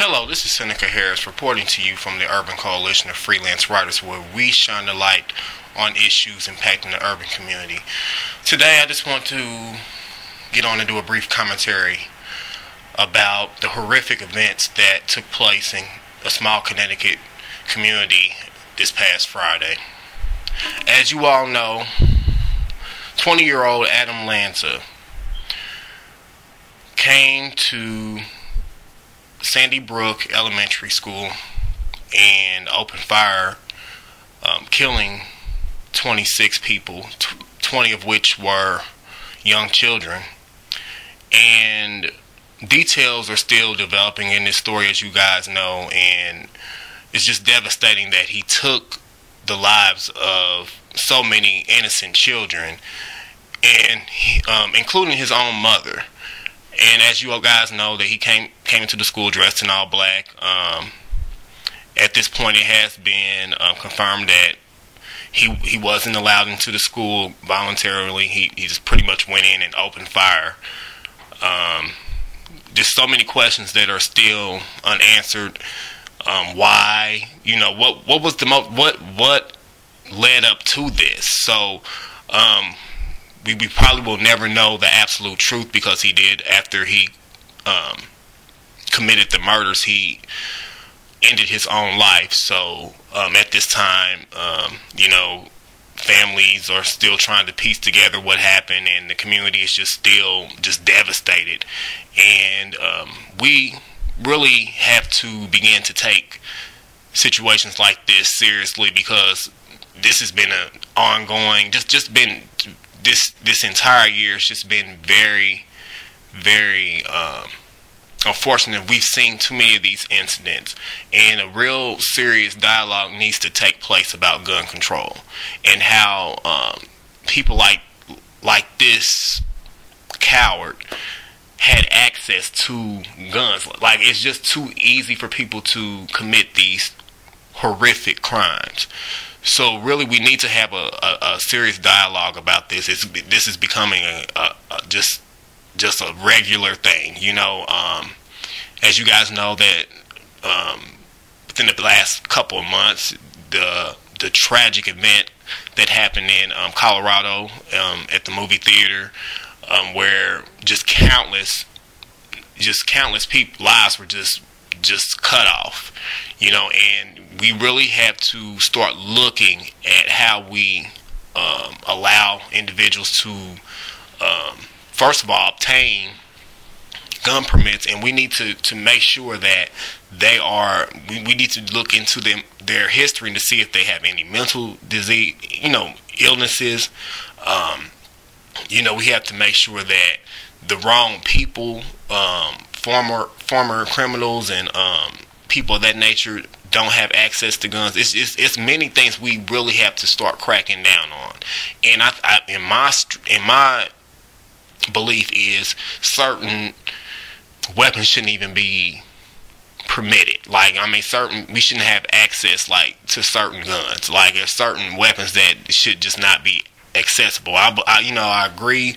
Hello, this is Senica Harris reporting to you from the Urban Coalition of Freelance Writers, where we shine the light on issues impacting the urban community. Today I just want to get on and do a brief commentary about the horrific events that took place in a small Connecticut community this past Friday. As you all know, 20-year-old Adam Lanza came to Sandy Brook Elementary School and opened fire, killing 26 people, 20 of which were young children. And details are still developing in this story, as you guys know, and it's just devastating that he took the lives of so many innocent children, and including his own mother. And as you all guys know, that he came into the school dressed in all black. At this point, it has been confirmed that he wasn't allowed into the school voluntarily. He just pretty much went in and opened fire. There's so many questions that are still unanswered. Why? You know, what was the what led up to this? So we probably will never know the absolute truth, because he did, after he committed the murders, he ended his own life. So at this time, families are still trying to piece together what happened, and the community is just still devastated. And we really have to begin to take situations like this seriously, because this has been an ongoing, this entire year has just been very, very unfortunate. We've seen too many of these incidents, and a real serious dialogue needs to take place about gun control and how people like this coward had access to guns. Like, it's just too easy for people to commit these horrific crimes. So really, we need to have a serious dialogue about this. This is becoming just a regular thing, As you guys know, that within the last couple of months, the tragic event that happened in Colorado at the movie theater, where just countless people lives were just cut off, and we really have to start looking at how we allow individuals to first of all obtain gun permits, and we need to make sure that we need to look into their history to see if they have any mental disease, illnesses. We have to make sure that the wrong people, former criminals and people of that nature, don't have access to guns. It's many things we really have to start cracking down on. And in my belief is certain weapons shouldn't even be permitted. We shouldn't have access to certain guns. There's certain weapons that should just not be accessible. I agree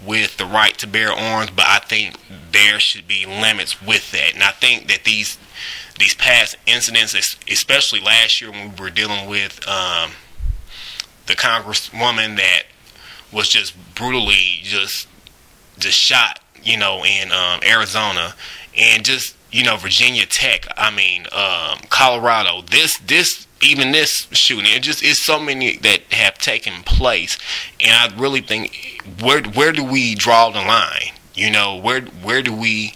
with the right to bear arms, but I think there should be limits with that. And I think that these past incidents, especially last year when we were dealing with the congresswoman that was just brutally just shot, in Arizona, and just Virginia Tech. Colorado. This shooting. It's so many that have taken place, and I really think where do we draw the line? Where do we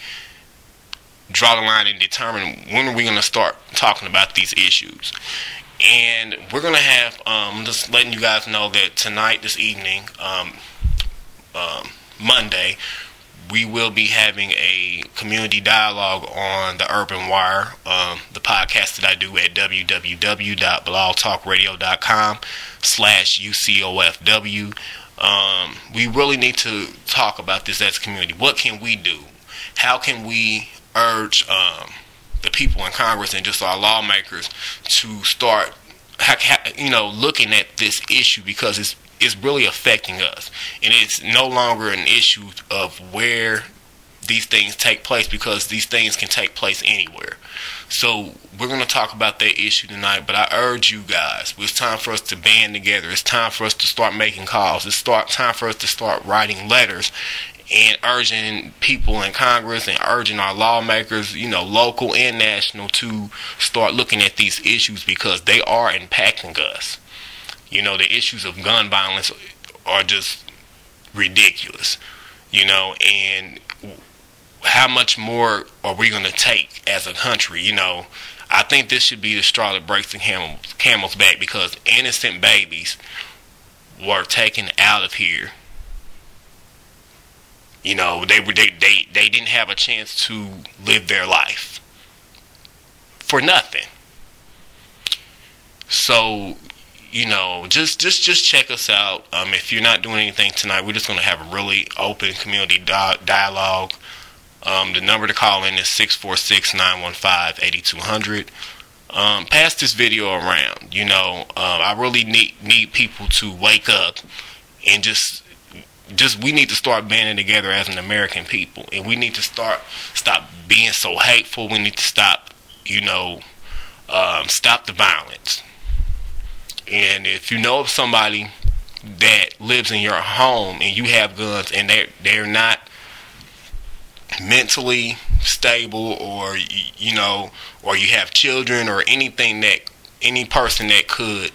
draw the line and determine when are we going to start talking about these issues? And we're going to have, just letting you guys know that tonight, this evening, Monday, we will be having a community dialogue on the Urban Wire, the podcast that I do at www.blogtalkradio.com/UCOFW. We really need to talk about this as a community. What can we do? How can we urge the people in Congress and just our lawmakers to start, looking at this issue, because it's really affecting us, and it's no longer an issue of where these things take place, because these things can take place anywhere. So we're going to talk about that issue tonight, but I urge you guys, it's time for us to band together. It's time for us to start making calls. It's time for us to start writing letters and urging people in Congress and urging our lawmakers, local and national, to start looking at these issues, because they are impacting us. The issues of gun violence are just ridiculous, and how much more are we going to take as a country? I think this should be the straw that breaks the camel's back, because innocent babies were taken out of here. They didn't have a chance to live their life for nothing. So, just check us out. If you're not doing anything tonight, we're just going to have a really open community dialogue. The number to call in is 646-915-8200. Pass this video around. I really need people to wake up and just we need to start banding together as an American people, and we need to stop being so hateful. We need to stop the violence. And if you know of somebody that lives in your home and you have guns and they're not mentally stable, or or you have children, or any person that could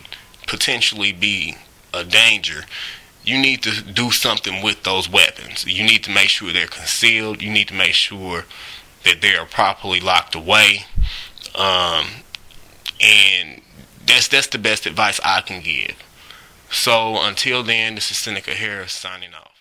potentially be a danger, you need to do something with those weapons. You need to make sure they're concealed. You need to make sure that they are properly locked away. And that's the best advice I can give. So until then, this is Senica Harris signing off.